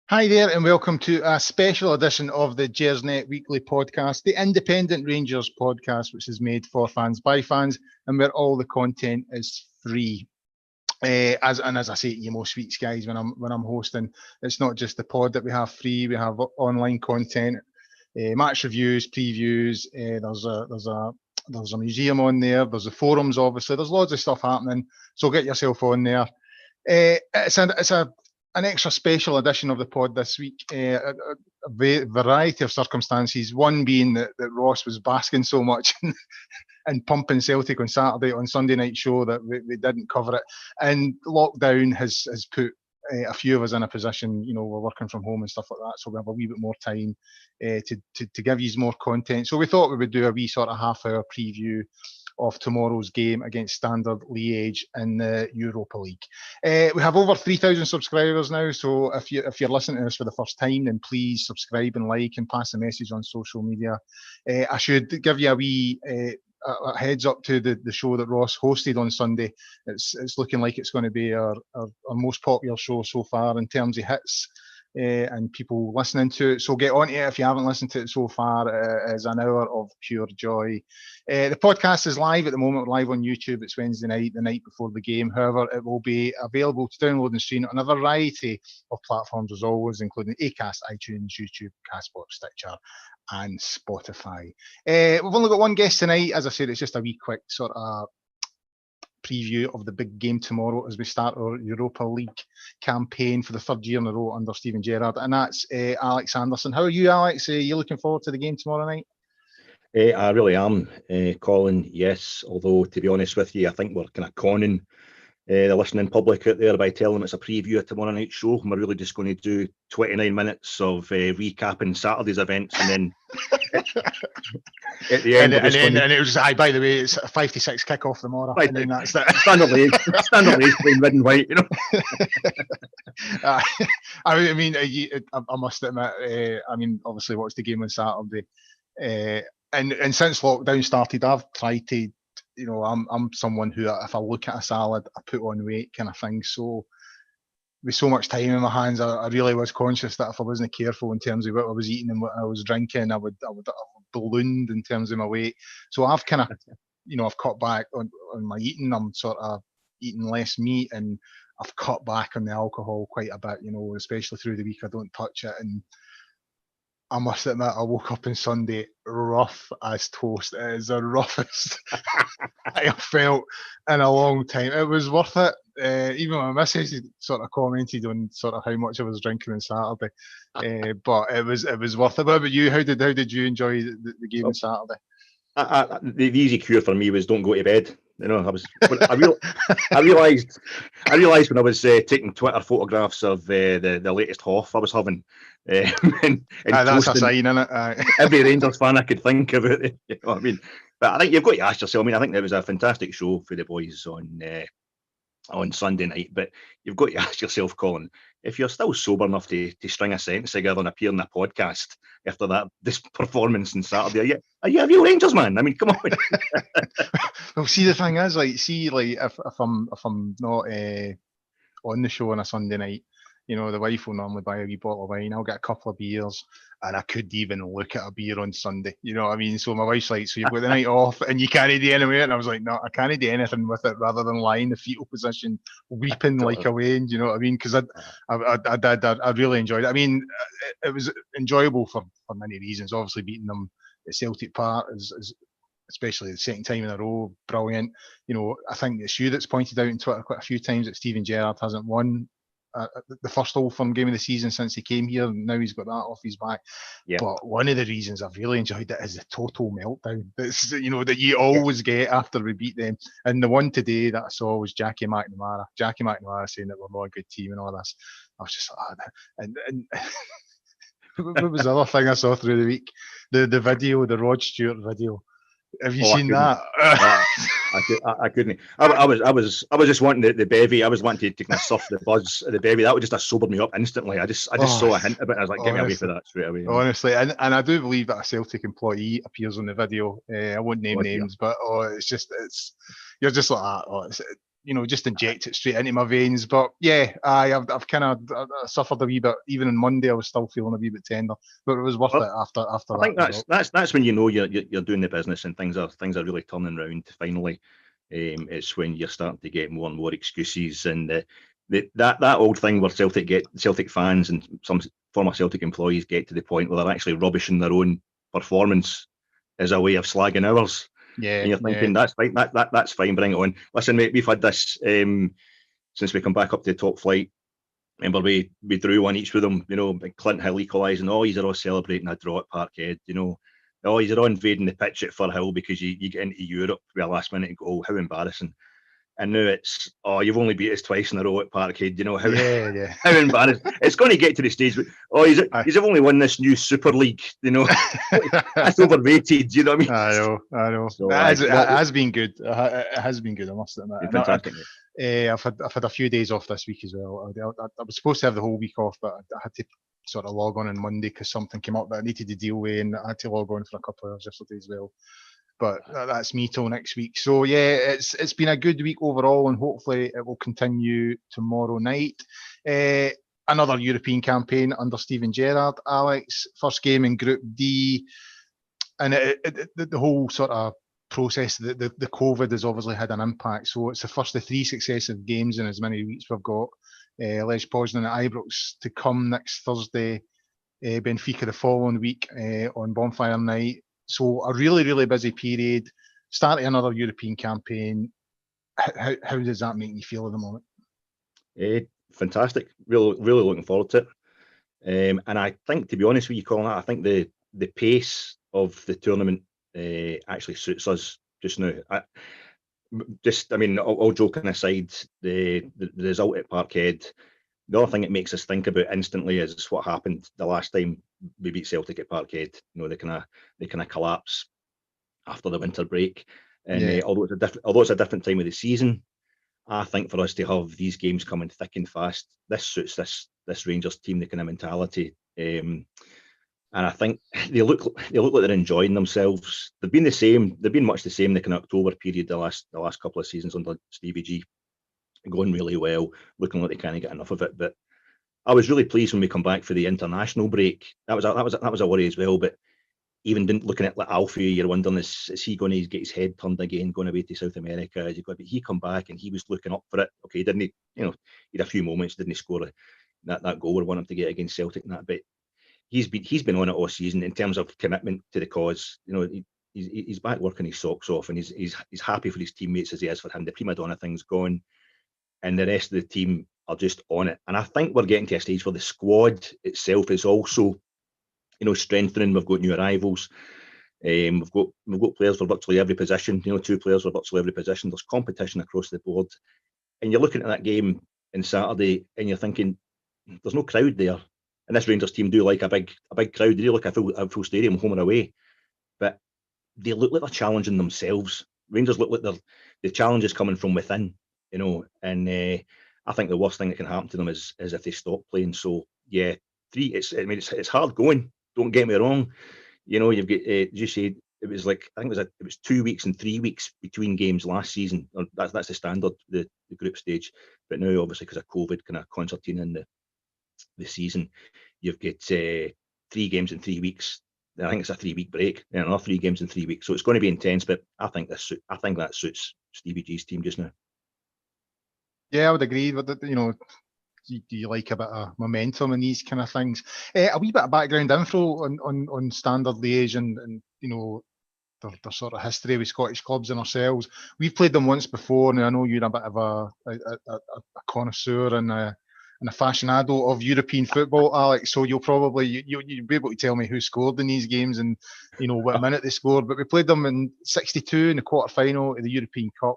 Hi there, and welcome to a special edition of the Gersnet Weekly Podcast, the independent Rangers podcast, which is made for fans by fans, and where all the content is free. As I say to you most weeks, guys, when I'm hosting, it's not just the pod that we have free. We have online content, match reviews, previews. There's a museum on there. There's the forums, obviously. There's loads of stuff happening. So get yourself on there. It's an extra special edition of the pod this week. A variety of circumstances. One being that Ross was basking so much and pumping Celtic on Sunday night show that we didn't cover it. And lockdown has put a few of us in a position, we're working from home and stuff like that, so we have a wee bit more time to give you more content. So we thought we would do a wee sort of half-hour preview of tomorrow's game against Standard Liege in the Europa League. We have over 3,000 subscribers now, so if you're listening to us for the first time, then please subscribe and like and pass the message on social media. I should give you a wee a heads up to the show that Ross hosted on Sunday. It's looking like it's going to be our most popular show so far in terms of hits. And people listening to it. So get on to it if you haven't listened to it so far. It is an hour of pure joy. The podcast is live at the moment, live on YouTube. It's Wednesday night, the night before the game. However, it will be available to download and stream on a variety of platforms as always, including Acast, iTunes, YouTube, Castbox, Stitcher, and Spotify. We've only got one guest tonight. As I said, it's just a wee quick sort of preview of the big game tomorrow as we start our Europa League campaign for the third year in a row under Steven Gerrard, and that's Alex Anderson. How are you, Alex? Are you looking forward to the game tomorrow night? I really am, Colin, yes. Although, to be honest with you, I think we're kind of conning the listening public out there by telling them it's a preview of tomorrow night's show, and we're really just going to do 29 minutes of recapping Saturday's events, and then at the end, and it was, by the way, it's a 5-6 kick-off tomorrow, right, and then that's it. Standard Liege playing red and white, I mean, I must admit, obviously watched the game on Saturday, and since lockdown started, I've tried to, I'm someone who, if I look at a salad, I put on weight kind of thing. So with so much time in my hands, I really was conscious that if I wasn't careful in terms of what I was eating and what I was drinking, I would ballooned in terms of my weight. So I've kind of, I've cut back on my eating. I'm sort of eating less meat, and I've cut back on the alcohol quite a bit, especially through the week. I don't touch it. And I must admit, I woke up on Sunday rough as toast. It is the roughest I have felt in a long time. It was worth it. Even my missus sort of commented on sort of how much I was drinking on Saturday, but it was worth it. What about you? How did you enjoy the game on Saturday? The easy cure for me was don't go to bed. I realised when I was taking Twitter photographs of the latest Hoff I was having, and that's a sign, isn't it? Every Rangers fan I could think about it. You know what I mean? But I think you've got to ask yourself. I mean, I think there was a fantastic show for the boys on Sunday night, but you've got to ask yourself, Colin, if you're still sober enough to string a sentence together and appear in a podcast after this performance on Saturday, are you a real Rangers man? I mean, come on. Well, see, the thing is, if I'm not on the show on a Sunday night, the wife will normally buy a wee bottle of wine. I'll get a couple of beers, and I could even look at a beer on Sunday. You know what I mean? So my wife's like, so you've got the night off and you can't do anything with it? And I was like, no, I can't do anything with it rather than lying in the fetal position, weeping like a Wayne. You know what I mean? Because I really enjoyed it. I mean, it was enjoyable for many reasons. Obviously, beating them at Celtic Park is especially the second time in a row, brilliant. I think it's you that's pointed out on Twitter quite a few times that Steven Gerrard hasn't won the first Old Firm game of the season since he came here, and now he's got that off his back. Yeah. But one of the reasons I've really enjoyed it is the total meltdown that's that you always get after we beat them. And the one today that I saw was Jackie McNamara saying that we're not a good team and all this. I was just like, and what was the other thing I saw through the week? The video, the Rod Stewart video. Have you seen that? I couldn't. I was just wanting the bevy. I was wanting to kind of surf the buzz of the bevy. That would just sobered me up instantly. I just saw a hint of it. I was like, get me away from that straight away. Honestly, and I do believe that a Celtic employee appears on the video. I won't name names, but you're just like, just inject it straight into my veins. But yeah, I've kind of suffered a wee bit. Even on Monday, I was still feeling a wee bit tender, but it was worth it after I that. think that's when you know you're doing the business and things are really turning around. Finally, it's when you're starting to get more and more excuses, and that old thing where Celtic fans and some former Celtic employees get to the point where they're actually rubbishing their own performance as a way of slagging ours. Yeah, and you're thinking that's fine. That's fine. Bring it on. Listen, mate, we've had this since we come back up to the top flight. Remember, we drew one each with them. Clint Hill equalising. Oh, he's all celebrating a draw at Parkhead. Oh, he's all invading the pitch at Firhill because you get into Europe with a last minute goal. How embarrassing! And now it's, oh, you've only beat us twice in a row at Parkhead. How how embarrassing. It's going to get to the stage where, oh, he's only won this new Super League. That's overrated. You know what I mean? I know. So, it has been good. It has been good, I must admit. Fantastic. I've had a few days off this week as well. I was supposed to have the whole week off, but I had to sort of log on Monday because something came up that I needed to deal with, and I had to log on for a couple of hours yesterday as well. But that's me till next week. So yeah, it's been a good week overall, and hopefully it will continue tomorrow night. Another European campaign under Steven Gerrard, Alex. First game in Group D, and the whole sort of process, the COVID has obviously had an impact. So it's the first of 3 successive games in as many weeks we've got. Lech Poznan at Ibrox to come next Thursday. Benfica the following week on Bonfire Night. So a really, really busy period. Starting another European campaign. How does that make you feel at the moment? Fantastic. Really, really looking forward to it. And I think, to be honest with you, Colin, I think the pace of the tournament actually suits us just now. All joking aside, the result at Parkhead, the other thing it makes us think about instantly is what happened the last time we beat Celtic at Parkhead. They kind of collapse after the winter break, and although it's a different time of the season, I think for us to have these games coming thick and fast, this suits this Rangers team, the kind of mentality, and I think they look like they're enjoying themselves. They've been much the same the kind of October period, the last couple of seasons under Stevie G. Going really well, looking like they can't get enough of it. But I was really pleased when we come back for the international break. That was a worry as well. But even looking at like Alfie, you're wondering, is he going to get his head turned again, going away to South America? But he come back and he was looking up for it. Okay, didn't he? He had a few moments, didn't he score that goal we wanted him to get against Celtic and that. But he's been on it all season in terms of commitment to the cause. He's back working his socks off, and he's happy for his teammates as he is for him. The prima donna thing's gone. And the rest of the team are just on it. And I think we're getting to a stage where the squad itself is also, strengthening. We've got new arrivals. We've got players for virtually every position. 2 players for virtually every position. There's competition across the board. And you're looking at that game on Saturday, and you're thinking, there's no crowd there. And this Rangers team do like a big crowd. They do like a full stadium, home and away. But they look like they're challenging themselves. Rangers look like the challenge is coming from within. And I think the worst thing that can happen to them is if they stop playing. So yeah, 3. It's hard going. Don't get me wrong. You've got you said it was like, I think it was 2 weeks and 3 weeks between games last season. That's the standard, the group stage. But now, obviously, because of COVID, kind of concertina the season, you've got 3 games in 3 weeks. I think it's a 3-week break. Another 3 games in 3 weeks. So it's going to be intense. But I think that suits Stevie G's team just now. Yeah, I would agree. But do you like a bit of momentum in these kind of things? A wee bit of background info on Standard Liege and their sort of history with Scottish clubs and ourselves. We've played them once before, and I know you're a bit of a connoisseur and an aficionado of European football, Alex. So you'll probably you'll be able to tell me who scored in these games and what minute they scored. But we played them in '62 in the quarter-final of the European Cup.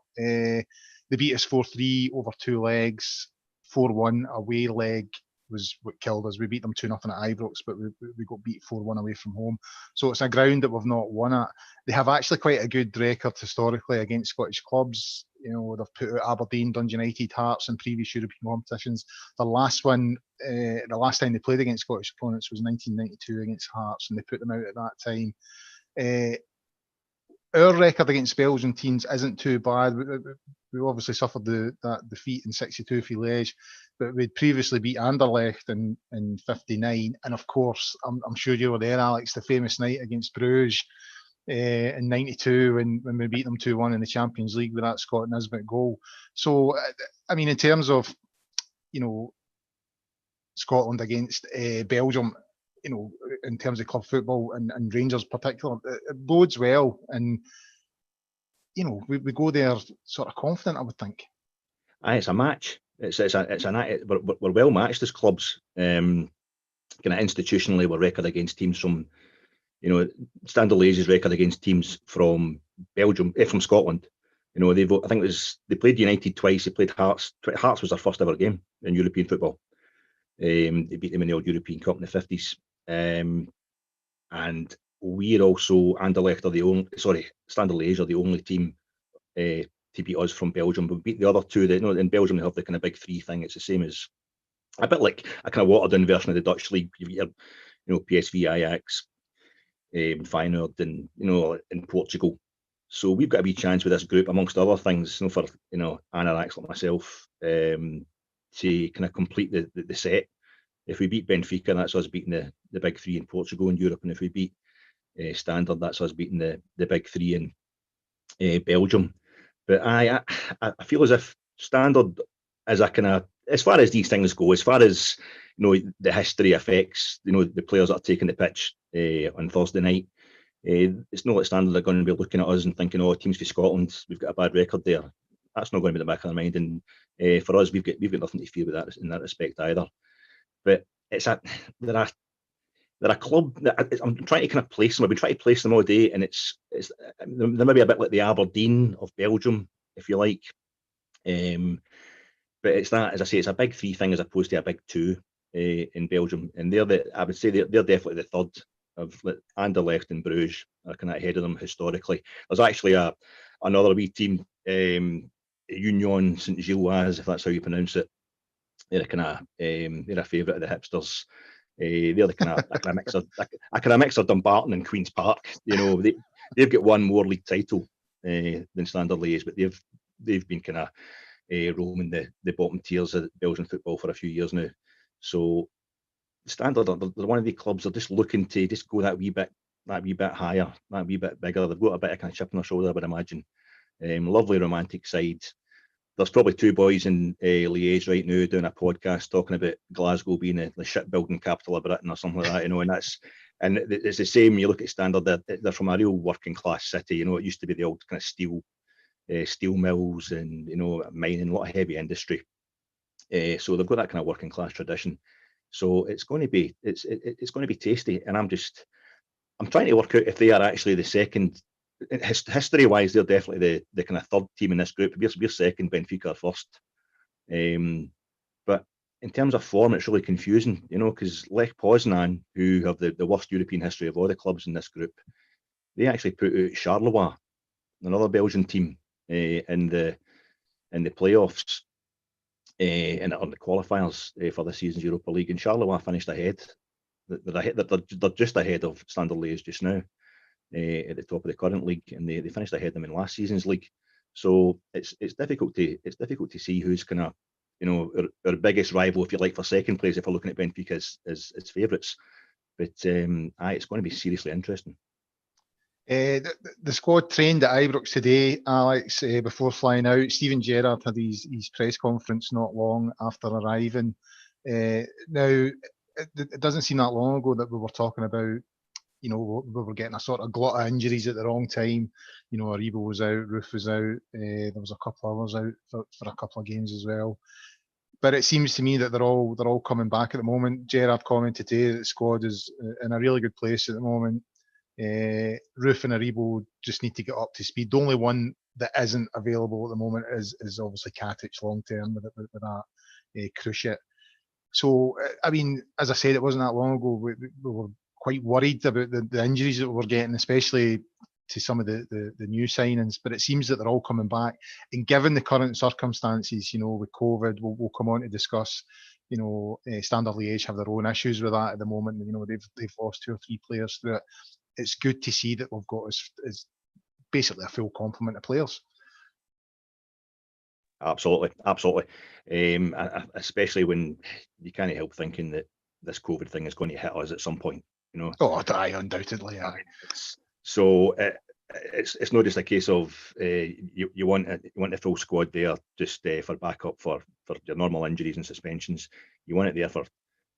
They beat us 4-3 over 2 legs. 4-1 away leg was what killed us. We beat them 2-0 at Ibrox, but we got beat 4-1 away from home. So it's a ground that we've not won at. They have actually quite a good record historically against Scottish clubs. They've put out Aberdeen, Dundee United, Hearts in previous European competitions. The last time they played against Scottish opponents was 1992 against Hearts, and they put them out at that time. our record against Belgian teams isn't too bad. We obviously suffered that defeat in 62 for Liege, but we'd previously beat Anderlecht in 59. And of course, I'm sure you were there, Alex, the famous night against Bruges in 92 when we beat them 2-1 in the Champions League with that Scott Nisbet goal. So, I mean, in terms of, Scotland against Belgium, in terms of club football and Rangers particular, it bodes well. And, we go there sort of confident, I would think. Aye, it's a match. We're well matched as clubs. Kind of institutionally, we're record against teams from, Standard Liege's record against teams from Belgium, from Scotland. I think they played United twice. They played Hearts. Hearts was their first ever game in European football. They beat them in the old European Cup in the 50s. And we're also, Anderlecht are Standard Liege are the only team to beat us from Belgium. We beat the other two. In Belgium they have the kind of big three thing. It's the same as, a bit like a kind of watered down version of the Dutch league. You've got your, PSV, Ajax, Feyenoord, and in Portugal. So we've got a wee chance with this group, amongst other things, for Anarax like myself, to kind of complete the set. If we beat Benfica, that's us beating the big three in Portugal and Europe, and if we beat Standard, that's us beating the big three in Belgium. But I feel as if Standard is a kind of, as far as these things go, as far as the history affects the players that are taking the pitch on Thursday night. It's not like Standard are going to be looking at us and thinking, "Oh, teams for Scotland, we've got a bad record there." That's not going to be in the back of their mind. And for us, we've got nothing to fear with that in that respect either. But they're a club that I'm trying to kind of place them. I've been trying to place them all day, and they're maybe a bit like the Aberdeen of Belgium, if you like. But it's that, as I say, it's a big three thing as opposed to a big two in Belgium, and I would say they're definitely the third of Anderlecht and Bruges are kind of ahead of them historically. There's actually another wee team, Union Saint Gilloise, if that's how you pronounce it. They're they're a favourite of the hipsters. They're the kind of a kind of mix of Dumbarton and Queen's Park. They've got one more league title than Standard Liege, but they've been kind of roaming the bottom tiers of Belgian football for a few years now. So Standard, they're one of the clubs that are just looking to just go that wee bit higher, that wee bit bigger. They've got a bit of kind of chip on their shoulder, I would imagine. Lovely romantic side. There's probably two boys in Liège right now doing a podcast talking about Glasgow being the shipbuilding capital of Britain or something like that, and it's the same. You look at Standard, they're from a real working class city. It used to be the old kind of steel mills and mining, a lot of heavy industry. So they've got that kind of working class tradition. So it's going to be tasty, and I'm trying to work out if they are actually the second. History-wise, they're definitely the kind of third team in this group. We're second, Benfica are first. But in terms of form, it's really confusing, because Lech Poznan, who have the worst European history of all the clubs in this group, they actually put out Charleroi, another Belgian team, in the playoffs, and on the qualifiers for this season's Europa League, and Charleroi finished ahead. They're just ahead of Standard Liège just now. At the top of the current league, and they finished ahead of them in last season's league. So it's difficult to see who's kind of our biggest rival, if you like, for second place, if we're looking at Benfica as favourites. But it's going to be seriously interesting. The squad trained at Ibrox today, Alex, before flying out. Steven Gerrard had his press conference not long after arriving. Now, it doesn't seem that long ago that we were talking about we were getting a sort of glut of injuries at the wrong time. Aribo was out, Roof was out, there was a couple others out for a couple of games as well. But it seems to me that they're all coming back at the moment. Gerrard commented today that the squad is in a really good place at the moment. Roof and Aribo just need to get up to speed. The only one that isn't available at the moment is obviously Katic long term with that cruciate. So, I mean, as I said, it wasn't that long ago we were quite worried about the injuries that we're getting, especially to some of the new signings. But it seems that they're all coming back. And given the current circumstances, with COVID, we'll come on to discuss. Standard Liège have their own issues with that at the moment. They've lost 2 or 3 players through it. It's good to see that we've got as basically a full complement of players. Absolutely. Especially when you can't help thinking that this COVID thing is going to hit us at some point. Oh, undoubtedly. It's not just a case of you want the full squad there just for backup for your normal injuries and suspensions. You want it there for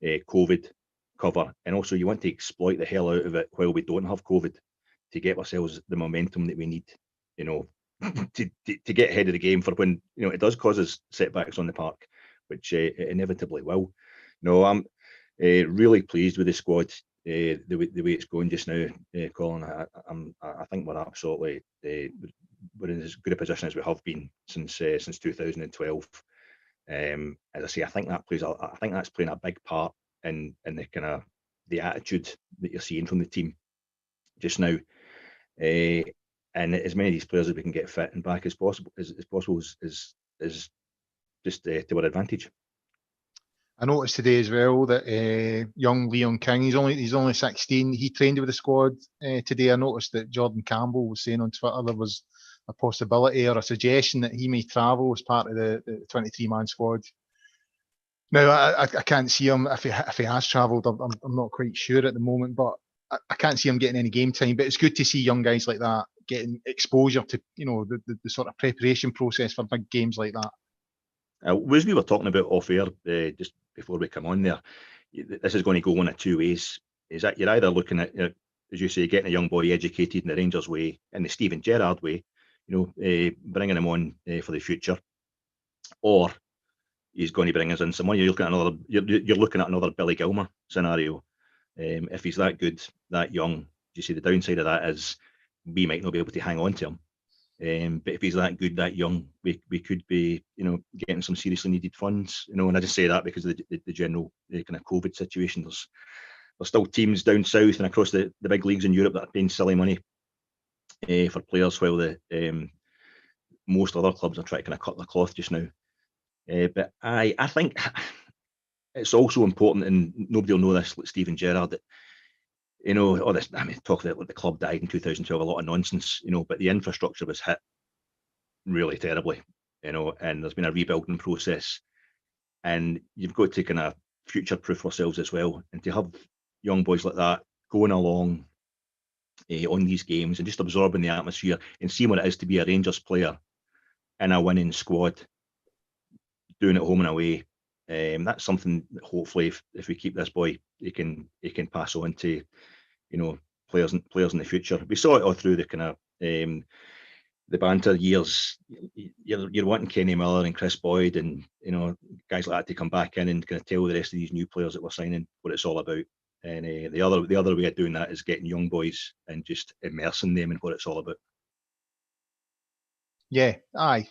COVID cover, and also you want to exploit the hell out of it while we don't have COVID to get ourselves the momentum that we need. To get ahead of the game for when it does cause us setbacks on the park, which it inevitably will. No, I'm really pleased with the squad. The way it's going just now, Colin. I think we're absolutely we're in as good a position as we have been since 2012. As I say, I think that's playing a big part in the kind of the attitude that you're seeing from the team just now. And as many of these players as we can get fit and back as possible is just to our advantage. I noticed today as well that young Leon King, he's only 16. He trained with the squad today. I noticed that Jordan Campbell was saying on Twitter there was a possibility or a suggestion that he may travel as part of the 23-man squad. Now I can't see him if he has travelled. I'm not quite sure at the moment, but I can't see him getting any game time. But it's good to see young guys like that getting exposure to the sort of preparation process for big games like that. As we were talking about off air just before we come on there, this is going to go one of two ways. Is that you're either looking at, as you say, getting a young boy educated in the Rangers way, in the Steven Gerrard way, bringing him on for the future, or he's going to bring us in some money. You're looking at another Billy Gilmour scenario. If he's that good, that young, you see the downside of that is we might not be able to hang on to him. But if he's that good, that young, we could be, getting some seriously needed funds. And I just say that because of the general kind of COVID situation. There's still teams down south and across the big leagues in Europe that are paying silly money for players, while the most other clubs are trying to kind of cut the cloth just now. But I think it's also important, and nobody will know this, like Steven Gerrard, that talk about the club died in 2012, a lot of nonsense, but the infrastructure was hit really terribly, and there's been a rebuilding process, and you've got to kind of future-proof ourselves as well, and to have young boys like that going along on these games and just absorbing the atmosphere and seeing what it is to be a Rangers player in a winning squad, doing it home and away. That's something that hopefully, if we keep this boy, he can pass on to, players in the future. We saw it all through the kind of the banter years. You're wanting Kenny Miller and Chris Boyd and guys like that to come back in and kind of tell the rest of these new players that we're signing what it's all about. And the other way of doing that is getting young boys and just immersing them in what it's all about. Yeah, aye.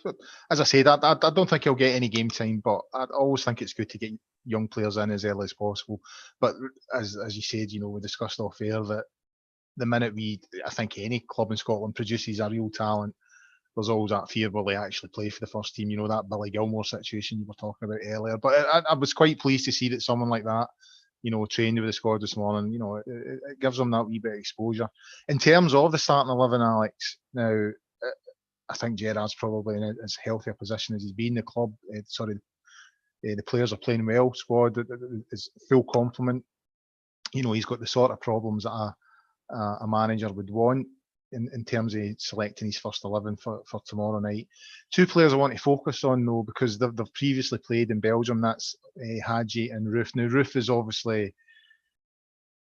As I said, I don't think he'll get any game time, but I always think it's good to get young players in as early as possible. But as you said, we discussed off air that the minute I think any club in Scotland produces a real talent, there's always that fear will they actually play for the first team. That Billy Gilmour situation you were talking about earlier. But I was quite pleased to see that someone like that, trained with the squad this morning. It gives them that wee bit of exposure. In terms of the starting 11, Alex, now, I think Gerrard's probably in as healthy a position as he's been. The club, the players are playing well. Squad is full complement. He's got the sort of problems that a manager would want in terms of selecting his first 11 for tomorrow night. Two players I want to focus on though, because they've previously played in Belgium. That's Hagi and Roof. Now Roof is obviously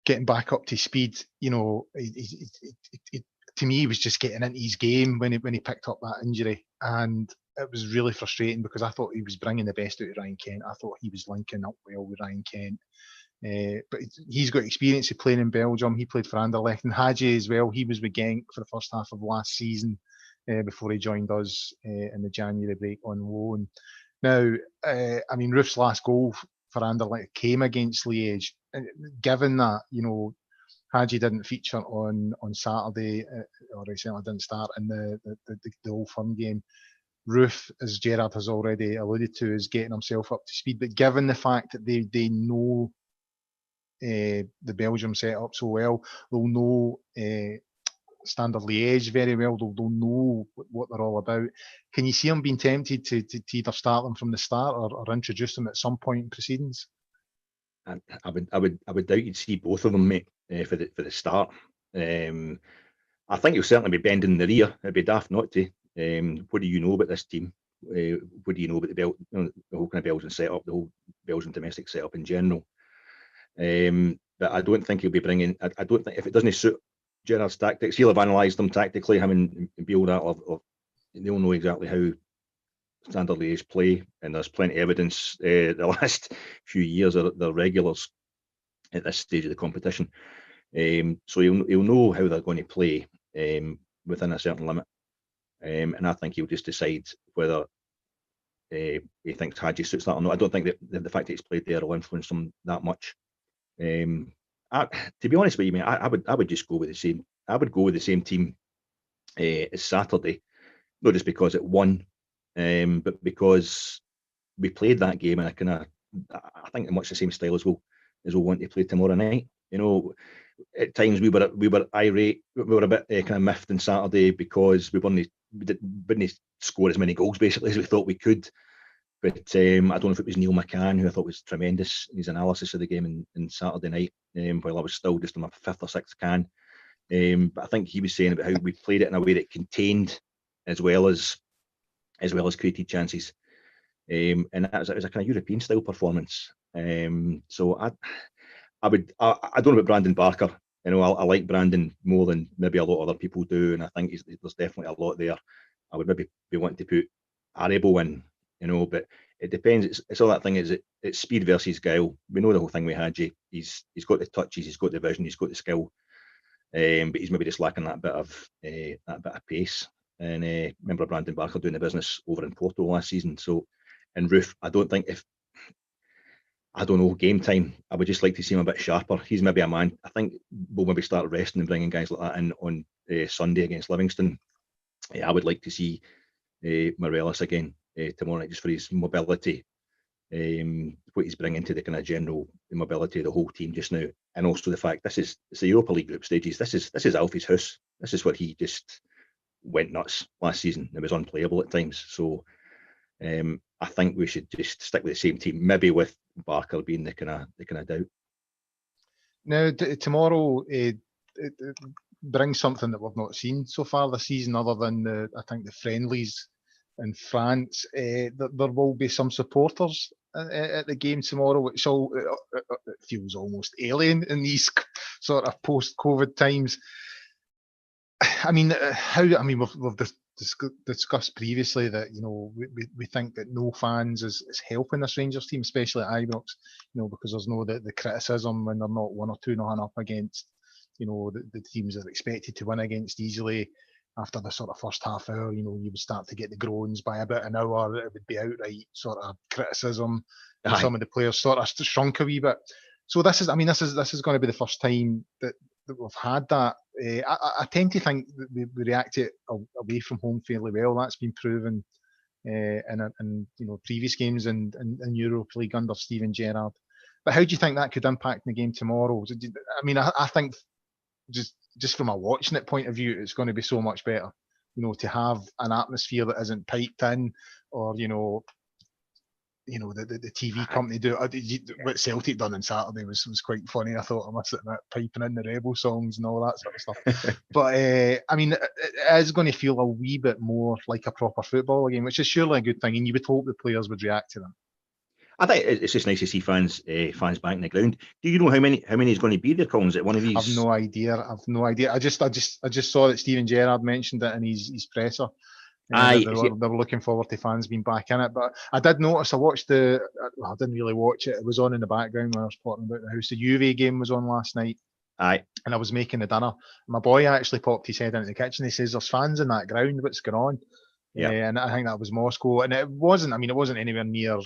getting back up to speed. To me, he was just getting into his game when he picked up that injury, and it was really frustrating because I thought he was bringing the best out of Ryan Kent. I thought he was linking up well with Ryan Kent. But he's got experience of playing in Belgium. He played for Anderlecht, and Hagi as well. He was with Genk for the first half of last season before he joined us in the January break on loan. Now, Roof's last goal for Anderlecht came against Liege. And given that, Hagi didn't feature on Saturday, or he certainly didn't start in the Old Firm game. Roof, as Gerrard has already alluded to, is getting himself up to speed. But given the fact that they know the Belgium setup so well, they'll know Standard Liege very well. They'll know what they're all about. Can you see them being tempted to either start them from the start or introduce them at some point in proceedings? I would doubt you'd see both of them, mate, for the start. I think you'll certainly be bending the rear. It'd be daft not to. What do you know about this team? What do you know about the whole kind of Belgian setup, the whole Belgian domestic setup in general? But I don't think he'll be bringing. I don't think, if it doesn't suit Gerrard's tactics, he'll have analysed them tactically. Him and Beale, they'll know exactly how Standard Liege play, and there's plenty of evidence the last few years are they're regulars at this stage of the competition. So he'll know how they're going to play within a certain limit, and I think he'll just decide whether he thinks Hadji suits that or not. I don't think that the fact that he's played there will influence him that much. To be honest with you, mate, I would just go with the same. I would go with the same team as Saturday, not just because it won, but because we played that game in a kind of, I think, in much the same style as we'll want to play tomorrow night. You know, at times we were irate, we were a bit kind of miffed on Saturday because we didn't score as many goals basically as we thought we could. But I don't know if it was Neil McCann, who I thought was tremendous in his analysis of the game in Saturday night, while I was still just on my fifth or sixth can. But I think he was saying about how we played it in a way that contained as well as created chances. And it was a kind of European style performance. So I don't know about Brandon Barker. You know, I like Brandon more than maybe a lot of other people do, and I think there's definitely a lot there. I would maybe be wanting to put Aribo in, you know, but it depends. It's all that thing. It's speed versus guile. We know the whole thing with Hadji. He's got the touches, he's got the vision, he's got the skill, but he's maybe just lacking that bit of pace. And remember Brandon Barker doing the business over in Porto last season. So, and Roof, I don't know, game time, I would just like to see him a bit sharper. He's maybe a man. I think we'll maybe start resting and bringing guys like that in on Sunday against Livingston. I would like to see Morelos again tomorrow night, just for his mobility, what he's bringing to the kind of general mobility of the whole team just now, and also the fact it's the Europa League group stages. This is Alfie's house. This is where he just went nuts last season. It was unplayable at times. So I think we should just stick with the same team, maybe with Barker being the kind of doubt. Now tomorrow it brings something that we've not seen so far this season, other than I think the friendlies in France. There will be some supporters at the game tomorrow, which it feels almost alien in these sort of post-COVID times. I mean, we've discussed previously that, you know, we think that no fans is helping this Rangers team, especially at Ibrox, you know, because there's no the criticism when they're not 1 or 2-0 up against, you know, the teams that are expected to win against easily. After the sort of first half hour, you know, you would start to get the groans. By about an hour, it would be outright sort of criticism. And some of the players sort of shrunk a wee bit. So this is going to be the first time that we've had that. I tend to think that we react to it away from home fairly well. That's been proven in you know, previous games in Europa League under Steven Gerrard. But how do you think that could impact the game tomorrow? I mean, I think just from a watching it point of view, it's going to be so much better, you know, to have an atmosphere that isn't piped in, or you know the TV company do it. What Celtic done on Saturday was quite funny. I thought, I must admit, piping in the Rebel songs and all that sort of stuff. But I mean, it is going to feel a wee bit more like a proper football game, which is surely a good thing, and you would hope the players would react to them. I think it's just nice to see fans back in the ground. Do you know how many is going to be there, Colin? Is it one of these? I've no idea. I just saw that Steven Gerrard mentioned it in his presser. They were looking forward to fans being back in it. But I did notice, I didn't really watch it. It was on in the background when I was talking about the house. The Juve game was on last night. Aye. And I was making the dinner. My boy actually popped his head into the kitchen. He says, "There's fans in that ground. What's going on?" Yeah. And I think that was Moscow. And it wasn't anywhere near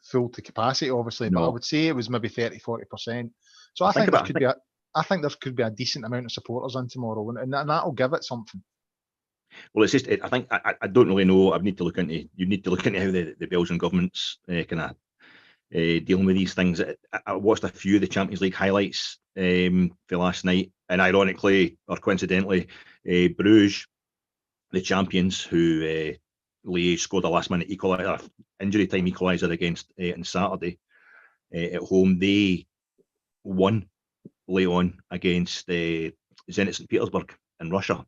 full to capacity, obviously, but I would say it was maybe 30-40%. So I think there could be a decent amount of supporters in tomorrow, and that'll give it something. Well, it's just, I think I don't really know. You need to look into how the Belgian government's kind of dealing with these things. I watched a few of the Champions League highlights for last night, and ironically or coincidentally, Bruges, the champions, who Liege scored a last-minute injury time equaliser against on Saturday at home. They won late on against Zenit St. Petersburg in Russia,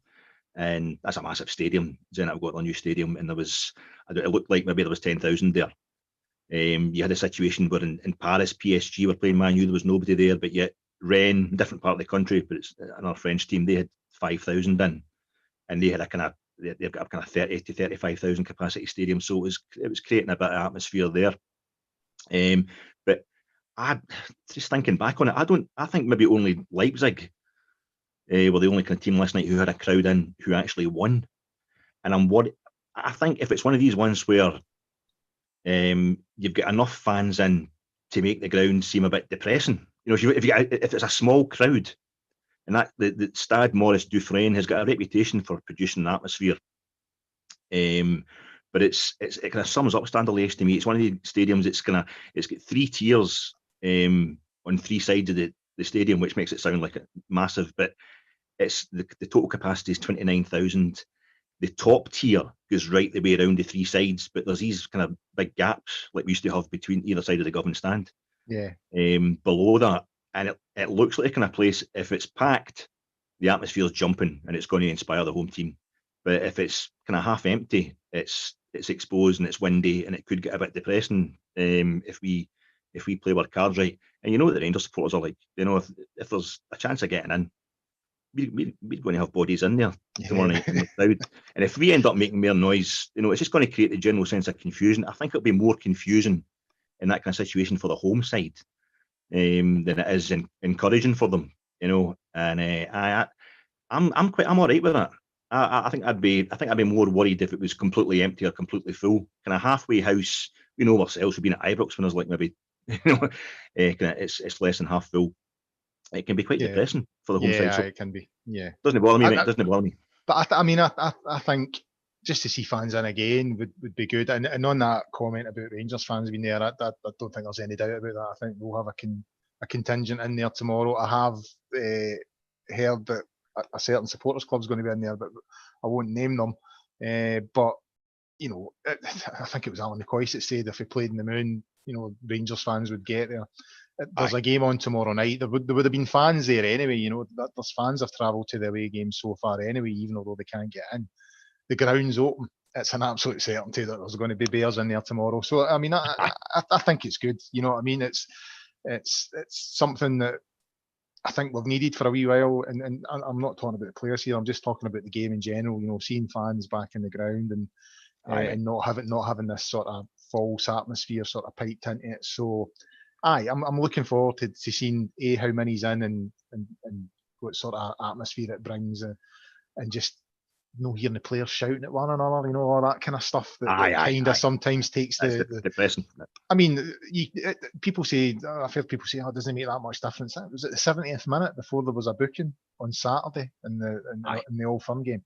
and that's a massive stadium. Zenit have got a new stadium, and it looked like maybe there was 10,000 there. You had a situation where in Paris, PSG were playing Man U, there was nobody there, but yet Rennes, different part of the country, but it's another French team, they had 5,000 in, and they had they've got a kind of 30 to 35,000 capacity stadium, so it was creating a bit of atmosphere there. But I just thinking back on it, I think maybe only Leipzig were the only kind of team last night who had a crowd in who actually won, and I'm worried. I think if it's one of these ones where you've got enough fans in to make the ground seem a bit depressing. If it's a small crowd, and that the Stade Maurice Dufresne has got a reputation for producing an atmosphere, but it kind of sums up Standard Liege to me. It's one of the stadiums. It's got 3 tiers on 3 sides of the stadium, which makes it sound like massive. But it's the total capacity is 29,000. The top tier goes right the way around the 3 sides, but there's these kind of big gaps like we used to have between either side of the government stand. Yeah. Below that, and it looks like the kind of place, if it's packed, the atmosphere's jumping and it's going to inspire the home team. But if it's kind of half empty, it's exposed and it's windy, and it could get a bit depressing if we play our cards right. And you know what the Rangers supporters are like. If there's a chance of getting in, we're going to have bodies in there tomorrow night in the crowd. And if we end up making more noise, it's just going to create the general sense of confusion. I think it'll be more confusing in that kind of situation for the home side than it is encouraging for them. And I'm all right with that. I think I'd be more worried if it was completely empty or completely full. Kind of halfway house. Ourselves, we've been at Ibrox when I was like maybe it's less than half full. It can be quite depressing for the home side. So it can be. Yeah, doesn't bother me, mate. Doesn't bother me. But I think just to see fans in again would be good. And on that comment about Rangers fans being there, I don't think there's any doubt about that. I think we'll have a contingent in there tomorrow. I have heard that a certain supporters club's going to be in there, but I won't name them. But I think it was Alan McCoy that said if he played in the Moon, Rangers fans would get there. There's a game on tomorrow night. There would have been fans there anyway. There's fans have travelled to the away games so far anyway, even although they can't get in. The ground's open. It's an absolute certainty that there's going to be Bears in there tomorrow. So I mean, I think it's good. You know what I mean? It's something that I think we've needed for a wee while. And I'm not talking about the players here. I'm just talking about the game in general. Seeing fans back in the ground and not having this sort of false atmosphere sort of piped into it. So. I'm looking forward to seeing how many's in and what sort of atmosphere it brings, and just hearing the players shouting at one another, all that kind of stuff that kind of sometimes takes the depressing. I mean, people say, I've heard people say, doesn't make that much difference. It was at the 70th minute before there was a booking on Saturday in the Old Firm game.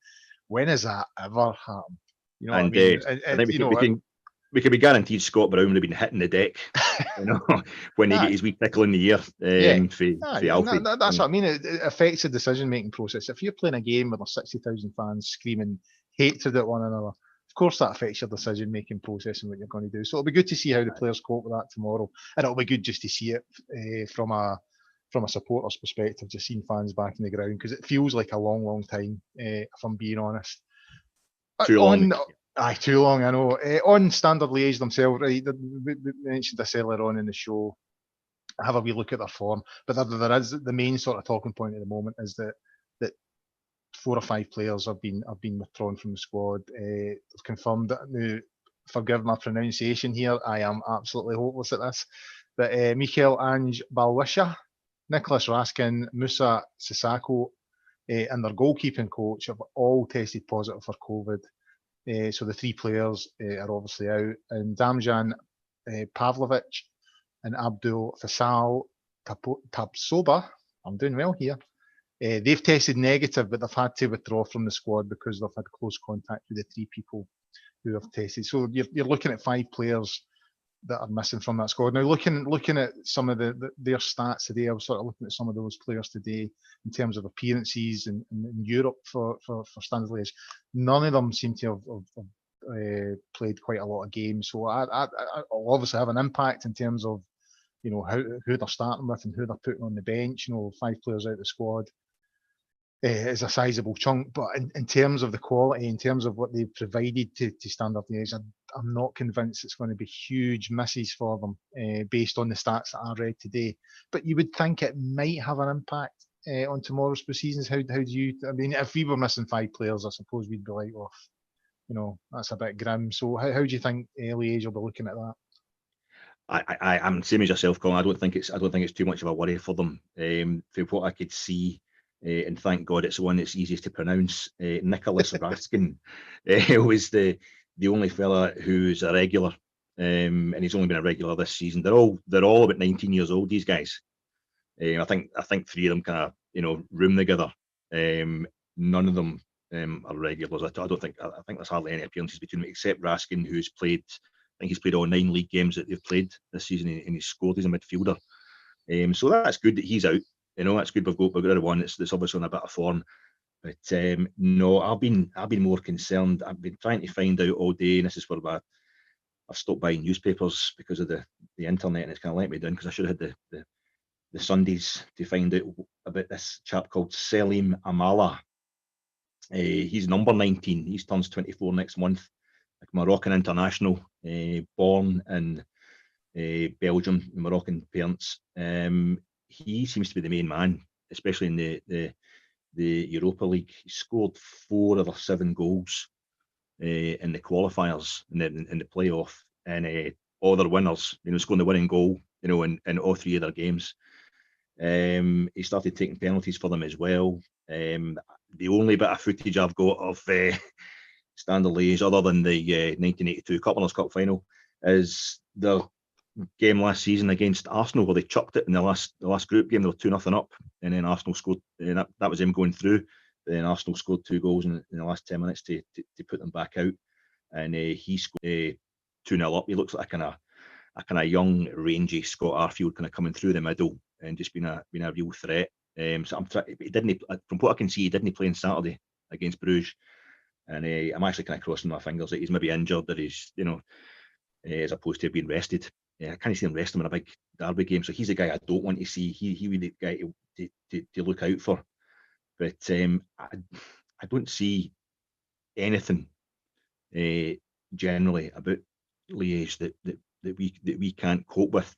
When has that ever happened? What I mean? We could be guaranteed Scott Brown would have been hitting the deck, when he get his wee tickle in the ear. That's what I mean. It affects the decision-making process. If you're playing a game with 60,000 fans screaming hatred at one another, of course that affects your decision-making process and what you're going to do. So it'll be good to see how the players cope with that tomorrow, and it'll be good just to see it from a supporter's perspective, just seeing fans back in the ground, because it feels like a long, long time, if I'm being honest. Too long. Too long, I know. On Standard Liege themselves, right, we mentioned this earlier on in the show, have a wee look at their form, but there is the main sort of talking point at the moment is that 4 or 5 players have been withdrawn from the squad. They've confirmed that. Now, forgive my pronunciation here, I am absolutely hopeless at this, but Mikel Ange Balwisha, Nicholas Raskin, Musa Sissako, and their goalkeeping coach have all tested positive for COVID. So the 3 players are obviously out, and Damjan Pavlovic and Abdul Faisal Tabsoba, I'm doing well here, they've tested negative, but they've had to withdraw from the squad because they've had close contact with the 3 people who have tested. So you're looking at 5 players that are missing from that squad. Now, looking at some of their stats today, I was sort of looking at some of those players today in terms of appearances in Europe for Standard Liege. None of them seem to have played quite a lot of games. So I'll obviously have an impact in terms of, you know, who they're starting with and who they're putting on the bench. You know, 5 players out of the squad is a sizable chunk, but in terms of the quality, in terms of what they've provided to Standard Liege, I'm not convinced it's going to be huge misses for them based on the stats that I read today. But you would think it might have an impact on tomorrow's proceedings. How do you? I mean, if we were missing 5 players, I suppose we'd be like, oh, you know, that's a bit grim. So how do you think Liege will be looking at that? I'm the same as yourself, Colin. I don't think it's too much of a worry for them. From what I could see. And thank God it's the one that's easiest to pronounce. Nicholas Raskin was the only fella who's a regular, and he's only been a regular this season. They're all about 19 years old. These guys. I think 3 of them kind of, you know, room together. None of them are regulars. I think there's hardly any appearances between them except Raskin, who's played. I think he's played all 9 league games that they've played this season, and he's scored. He's a midfielder. So that's good that he's out. You know, that's good. We've got one that's obviously on a bit of form, but no, I've been more concerned. I've been trying to find out all day, and this is where I've stopped buying newspapers because of the internet, and it's kind of let me down because I should have had the Sundays to find out about this chap called Selim Amala. He's number 19. He turns 24 next month. Like Moroccan international, born in Belgium, Moroccan parents. He seems to be the main man, especially in the Europa League. He scored 4 of the 7 goals in the qualifiers in the playoff, and all their winners, you know, scoring the winning goal, you know, in all 3 of their games. He started taking penalties for them as well. The only bit of footage I've got of Standard Liege, other than the 1982 Cup Winners' Cup final, is their game last season against Arsenal, where they chucked it in the last group game. They were 2-0 up, and then Arsenal scored. And that was him going through. Then Arsenal scored 2 goals in the last 10 minutes to put them back out, and he scored 2-0 up. He looks like a kind of young, rangy Scott Arfield, kind of coming through the middle and just being a real threat. So I'm trying. He didn't. From what I can see, he didn't play on Saturday against Bruges, and I'm actually kind of crossing my fingers that he's maybe injured, that he's, you know, as opposed to being rested. I can't see him rest him in a big derby game, so he's a guy I don't want to see. He would be the guy to look out for. But I don't see anything generally about Liège that we can't cope with,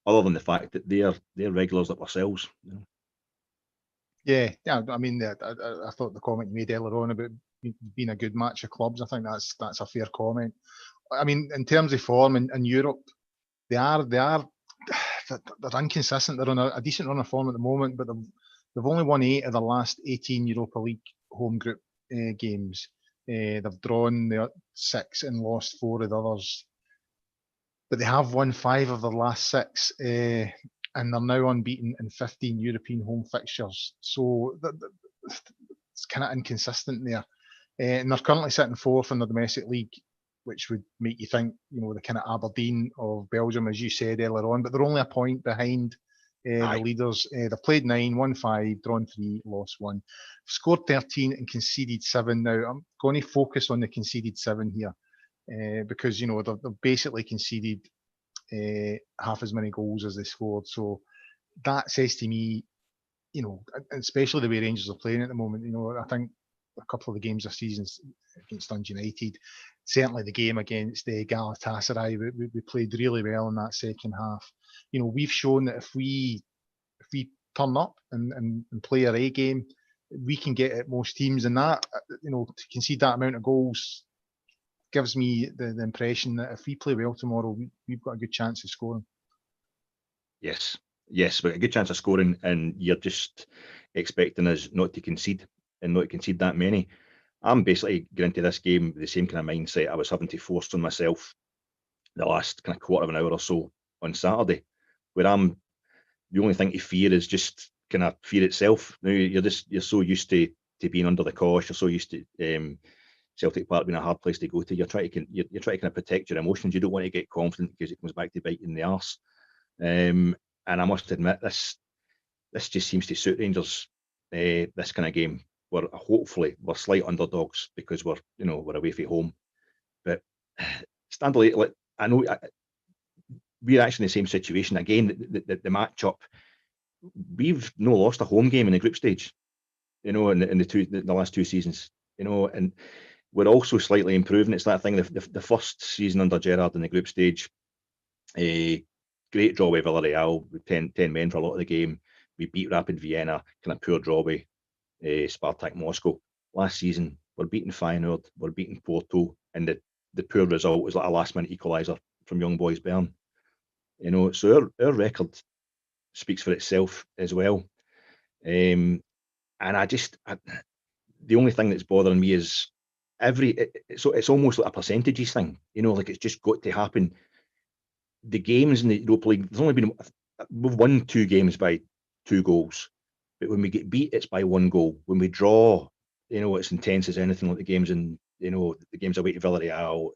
other than the fact that they're regulars like ourselves. You know? Yeah. I mean, I thought the comment you made earlier on about being a good match of clubs, I think that's a fair comment. I mean, in terms of form in Europe, they're inconsistent. They're on a decent run of form at the moment, but they've only won 8 of the last 18 Europa League home group games. They've drawn 6 and lost 4 of the others, but they have won 5 of their last 6, and they're now unbeaten in 15 European home fixtures. So it's kind of inconsistent there, and they're currently sitting 4th in the domestic league, which would make you think, you know, the kind of Aberdeen of Belgium, as you said earlier on, but they're only a point behind the leaders. They've played 9, won 5, drawn 3, lost 1, scored 13 and conceded 7. Now, I'm going to focus on the conceded 7 here, because, you know, they've basically conceded half as many goals as they scored. So that says to me, you know, especially the way Rangers are playing at the moment, you know, I think a couple of the games this season against Dundee United, certainly the game against Galatasaray, we played really well in that second half. You know, we've shown that if we turn up and play our A game, we can get at most teams, and that, you know, to concede that amount of goals gives me the impression that if we play well tomorrow, we've got a good chance of scoring. Yes, but a good chance of scoring, and you're just expecting us not to concede and not to concede that many. I'm basically going into this game with the same kind of mindset I was having to force on myself the last kind of quarter of an hour or so on Saturday, where the only thing to fear is just kind of fear itself. Now you're so used to being under the cosh, you're so used to Celtic Park being a hard place to go to, you're trying to kind of protect your emotions. You don't want to get confident because it comes back to bite you in the arse. And I must admit, this just seems to suit Rangers. This kind of game, we're slight underdogs because we're away from home. But Standard Liege, I know we're actually in the same situation again. The match-up, we've no lost a home game in the group stage, in the last 2 seasons, and we're also slightly improving. It's that thing, the first season under Gerrard in the group stage, great draw with Villarreal, with 10 men for a lot of the game. We beat Rapid Vienna, kind of poor draw with Spartak Moscow. Last season, we're beating Feyenoord, we're beating Porto, and the poor result was like a last-minute equaliser from Young Boys Bern. So our record speaks for itself as well. And the only thing that's bothering me is it's almost like a percentages thing, like it's just got to happen. The games in the Europa League, we've won 2 games by 2 goals, but when we get beat, it's by 1 goal. When we draw, it's intense as anything, like the games the games away to Villarreal,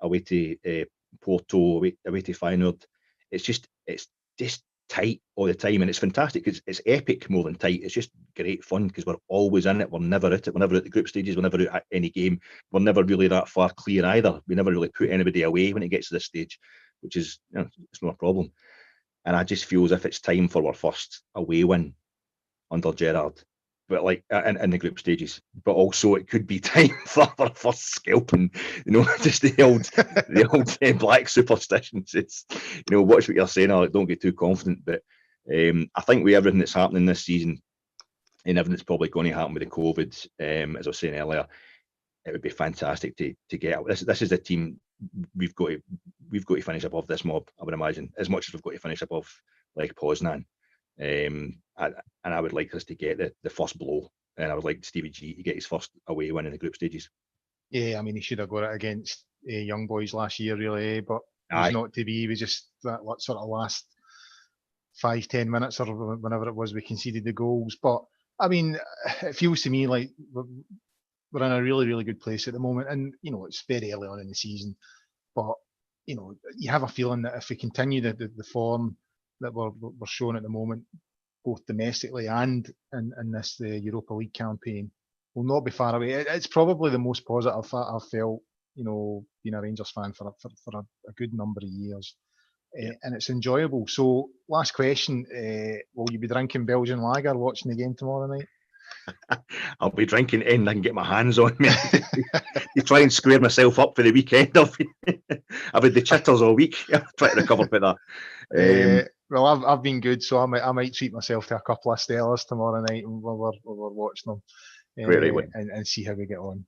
away to Porto, away to Feyenoord. It's just tight all the time, and it's fantastic because it's epic more than tight. It's just great fun because we're always in it. We're never at it. We're never at the group stages. We're never at any game. We're never really that far clear either. We never really put anybody away when it gets to this stage, which is it's not a problem. And I just feel as if it's time for our first away win under Gerrard, but like in the group stages. But also it could be time for our first scalping. Just the old black superstitions. It's watch what you're saying, Alec. Don't get too confident. But I think with everything that's happening this season, and everything that's probably going to happen with the COVID, as I was saying earlier, it would be fantastic to get out. This is a team we've got to finish above this mob, I would imagine, as much as we've got to finish above like Poznan. And I would like us to get the first blow, and I would like Stevie G to get his first away win in the group stages. Yeah, I mean, he should have got it against Young Boys last year, really, but it was not to be. He was just that sort of last 5-10 minutes or whenever it was we conceded the goals. But I mean, it feels to me like we're in a really, really good place at the moment, and it's very early on in the season, but you have a feeling that if we continue the form that we're showing at the moment, both domestically and in this the Europa League campaign, will not be far away. It's probably the most positive I've felt, being a Rangers fan for a good number of years, and it's enjoyable. So, last question: will you be drinking Belgian lager watching the game tomorrow night? I'll be drinking anything I can get my hands on me. You try and square myself up for the weekend. I've had the chitters all week. I'm trying to recover for that. Well, I've been good, so I might treat myself to a couple of Stellas tomorrow night while we're watching them, and see how we get on.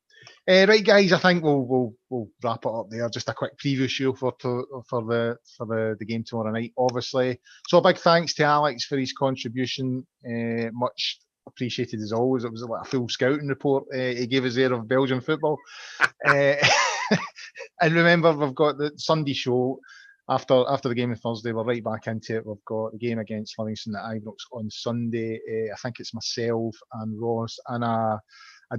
Right, guys, I think we'll wrap it up there. Just a quick preview show for the game tomorrow night, obviously. So a big thanks to Alex for his contribution. Much appreciated as always. It was like a full scouting report he gave us there of Belgian football. And remember, we've got the Sunday show after the game on Thursday. We're right back into it. We've got the game against Livingston at Ibrox on Sunday. I think it's myself and Ross and a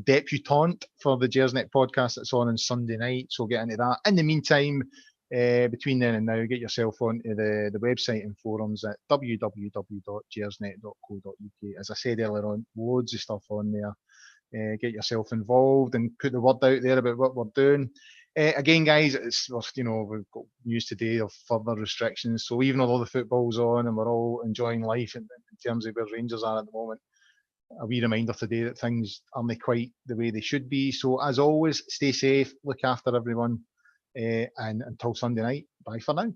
debutante for the Gersnet podcast that's on Sunday night. So get into that. In the meantime, between then and now, get yourself onto the website and forums at www.gersnet.co.uk. As I said earlier on, loads of stuff on there. Get yourself involved and put the word out there about what we're doing. Again, guys, we've got news today of further restrictions. So even though the football's on and we're all enjoying life in terms of where Rangers are at the moment, a wee reminder today that things aren't quite the way they should be. So as always, stay safe, look after everyone, and until Sunday night, bye for now.